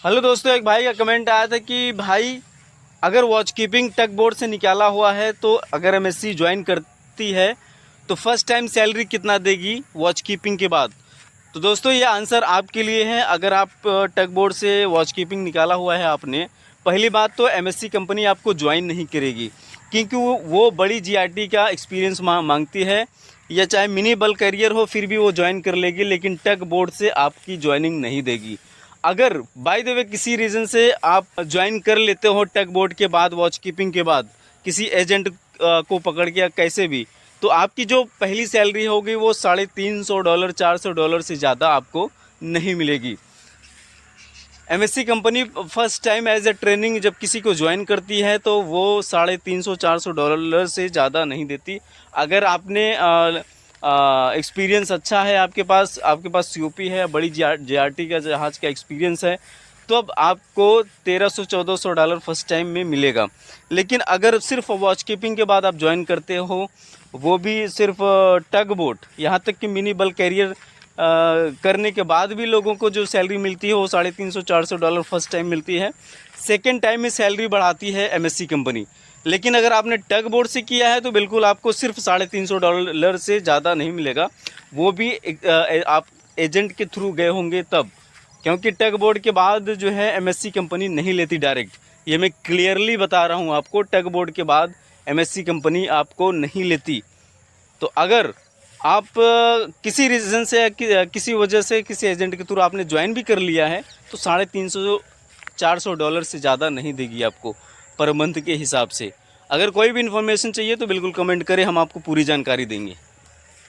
Hello दोस्तों, एक भाई का कमेंट आया था कि भाई अगर वॉच कीपिंग टग बोर्ड से निकाला हुआ है तो अगर एमएससी ज्वाइन करती है तो फर्स्ट टाइम सैलरी कितना देगी वॉच कीपिंग के बाद। तो दोस्तों ये आंसर आपके लिए है। अगर आप टग बोर्ड से वॉच कीपिंग निकाला हुआ है आपने, पहली बात तो एमएससी कंपनी आपको ज्वाइन नहीं करेगी क्योंकि वो बड़ी जीआरटी का एक्सपीरियंस मांगती है, या चाहे मिनी बल्क करियर हो फिर भी वो ज्वाइन कर लेगी, लेकिन टग बोर्ड से आपकी ज्वाइनिंग नहीं देगी। अगर बाय द वे किसी रीज़न से आप ज्वाइन कर लेते हो टग बोर्ड के बाद, वॉच कीपिंग के बाद किसी एजेंट को पकड़ के या कैसे भी, तो आपकी जो पहली सैलरी होगी वो $350 $400 से ज़्यादा आपको नहीं मिलेगी। MSc company first time as a training जब किसी को ज्वाइन करती है तो वो $350 $400 से ज़्यादा नहीं देती। अगर आपने एक्सपीरियंस अच्छा है, आपके पास सीओपी है, बड़ी जीआरटी का जहाज का एक्सपीरियंस है, तो अब आपको $1300 $1400 फर्स्ट टाइम में मिलेगा। लेकिन अगर सिर्फ वॉच कीपिंग के बाद आप ज्वाइन करते हो, वो भी सिर्फ टग बोट, यहाँ तक कि मिनी बल्क कैरियर करने के बाद भी लोगों को जो सैलरी मिलती है वो $350 $400 फर्स्ट टाइम मिलती है। सेकेंड टाइम में सैलरी बढ़ाती है एमएससी कंपनी। लेकिन अगर आपने टग बोर्ड से किया है तो बिल्कुल आपको सिर्फ $350 से ज़्यादा नहीं मिलेगा, वो भी आप एजेंट के थ्रू गए होंगे तब, क्योंकि टग बोर्ड के बाद जो है एमएससी कंपनी नहीं लेती डायरेक्ट। ये मैं क्लियरली बता रहा हूँ आपको, टग बोर्ड के बाद एमएससी कंपनी आपको नहीं लेती। तो अगर आप किसी रीज़न से किसी वजह से किसी एजेंट के थ्रू आपने ज्वाइन भी कर लिया है तो $350 $400 से ज़्यादा नहीं देगी आपको पर मंथ के हिसाब से। अगर कोई भी इन्फॉर्मेशन चाहिए तो बिल्कुल कमेंट करें, हम आपको पूरी जानकारी देंगे।